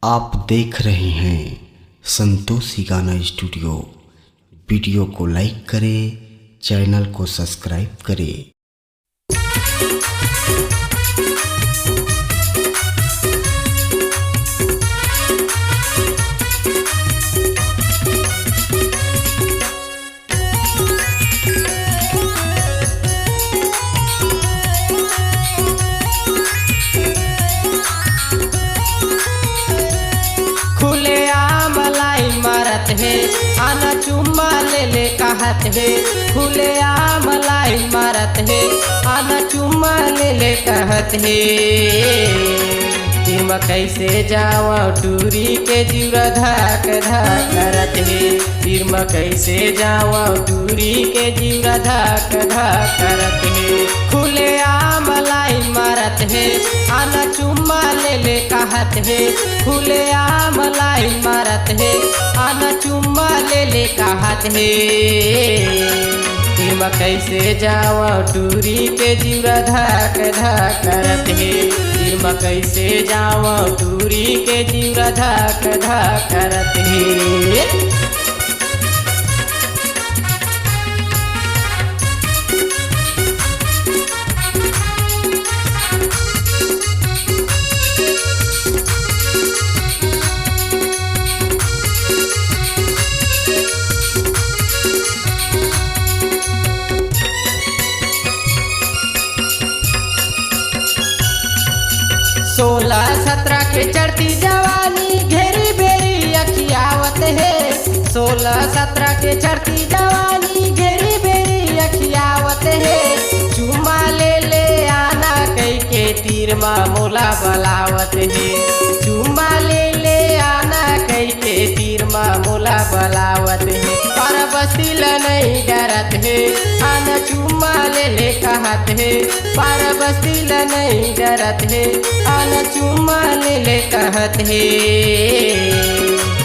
आप देख रहे हैं संतोषी गाना स्टूडियो। वीडियो को लाइक करें, चैनल को सब्सक्राइब करें। खुले आम लाई मारत है, आना चुम्मा ले ले कहत है। खुले आम लाई मारत है, आना चुम्मा ले ले कहत है। तिम कैसे जावा टूरी के जीवरा धाक धाक करत है। तिम कैसे जावा टूरी के जीवरा धाक धाक करत है। खुले आम लाई मारत है, आना चुम्मा ले ले कहत है। खुले आम लाई मारत है, आना चुम्मा ले ले कहत है। तिम कैसे जावा टूरी के जीवरा धाक धाक करत है। तिम कैसे जावा टूरी के जीवरा धाक धाक करत है। सोलह सत्रह के चढ़ती जवानी घेरी बेरी अखियावत है। 16-17 के चढ़ती जवानी घेरी बेरी अखियावत है। चुम्मा ले ले आना कई के तीर मोला बलावत है। चुम्मा ले ले आना कई के तीर मोला बलावत है। पर बस्तिल नहीं डरत है, आना चुम्मा ले ले कहत है। पर बस्तिल नहीं डरत है, आना चुम्मा ले ले कहत है।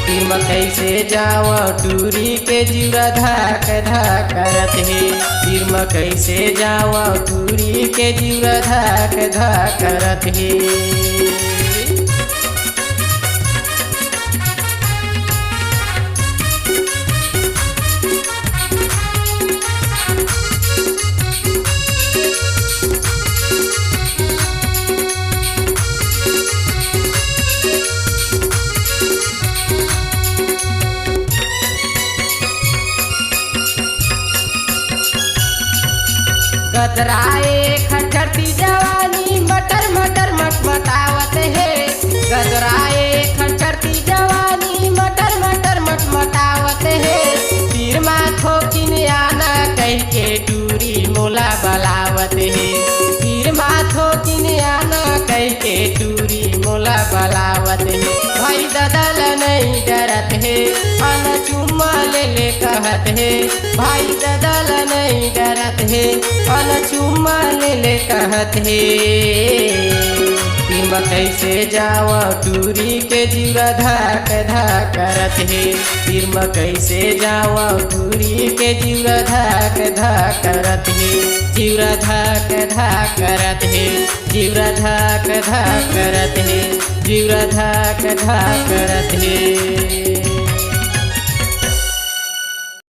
तिम कैसे जावा टूरी के जीवरा धाक धाक करत है। तिम कैसे जावा टूरी के जीवरा धाक धाक करत है। गदराए खटरती जवानी मटर मटर मटमटावत है। गदराए खटरती जवानी मटर मटर मटमटावत है। तीर माथो किन आना कह के टूरी मोला बलावत है। तीर माथो किन आना कह के टूरी मोला बलावत है। भाई ददल नहीं डरत है, आना चुम्मा ले ले कहत है। भाई ददल नहीं डरत है, आना चुम्मा ले ले कहत है। तिम कैसे जावा टूरी के जीवरा धाक धाक करत है। तिम कैसे जावा टूरी के जीवरा धाक धाक करत है। जीवरा धाक धाक करत है। जीवरा धाक धाक करत है। जीवरा धाक धाक करत है।